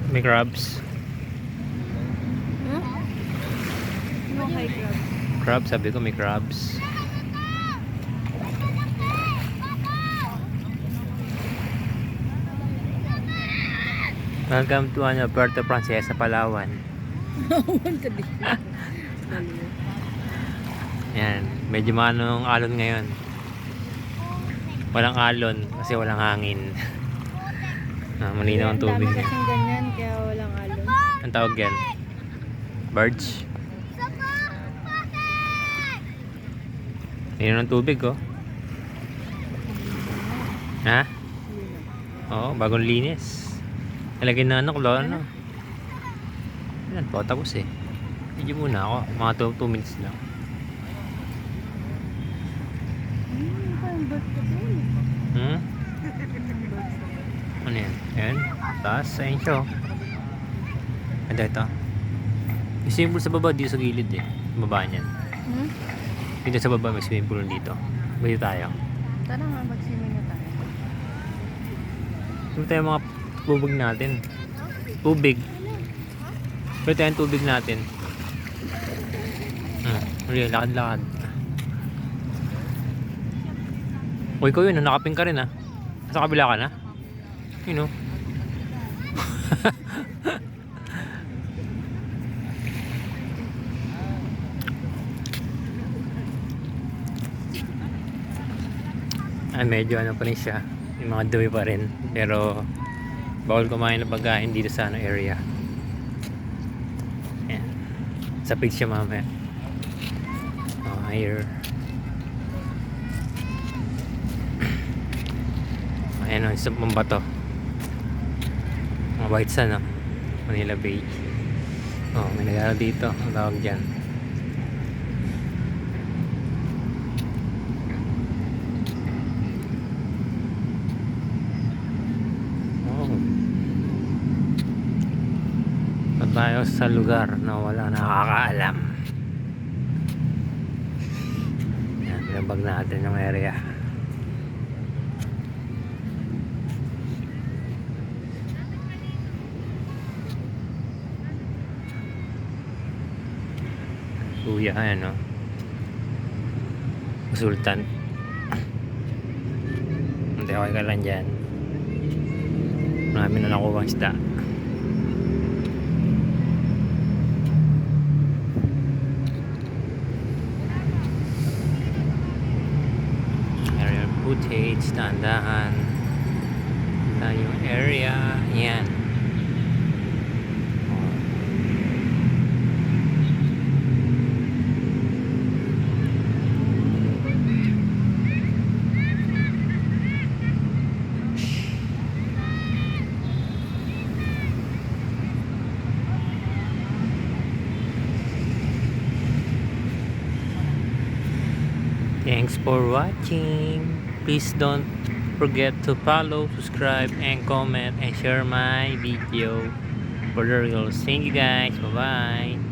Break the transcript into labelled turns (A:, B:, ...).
A: May crabs.
B: Huh? No high crab.
A: Crabs, sabi ko may crabs. Welcome to Puerto Princesa, Palawan.
B: Nawan ka din.
A: Yan, medyo manong alon ngayon. Walang alon kasi walang hangin. Malinaw ang tubig
B: Ang
A: niya.
B: dami kasing ganyan kaya walang alon.
A: Ang tawag yan? Birds? Linaw ng tubig, oh. Ha? Oo, bagong linis. Nalagay na ano. Yan po, tapos eh. Medyo muna ako. Mga 2 minutes lang.
B: Parang bird ka din.
A: Hmm? Ano yan? Yan. Taas. Ayun siya, oh. Ito. May swimming pool sa baba. Dito sa gilid eh. Sa baba niyan. Dito sa baba may swimming pool dito. Dito tayo.
B: Tara nga, mag-swimming na tayo.
A: Dito tayo mga tubig natin. Tubig. Dito tayo ang tubig natin. Lakad-lakad. Uy, ikaw yun. Nakaping ka rin, ha? Nasa kabila ka na? Yun, oh. Medyo ano pa rin siya. Yung mga dumi pa rin. Pero bawal kumain ng pagkain dito sa area. Ayan. Sapig siya mamaya. Here. Ayan o, isang pambato. Mga white sand, no? Manila Bay. May nagano dito. Ang tawag dyan. Tayo sa lugar na wala nakakaalam. Yan, pinabag natin yung area. Kuya, ayan, no? Sultan. Hindi, okay ka lang dyan. Marami na nakuha ang isda. Footage, tandahan na yung area. Yan. Thanks for watching. Please don't forget to follow, subscribe, and comment, and share my video for the reels. Thank you guys. Bye bye.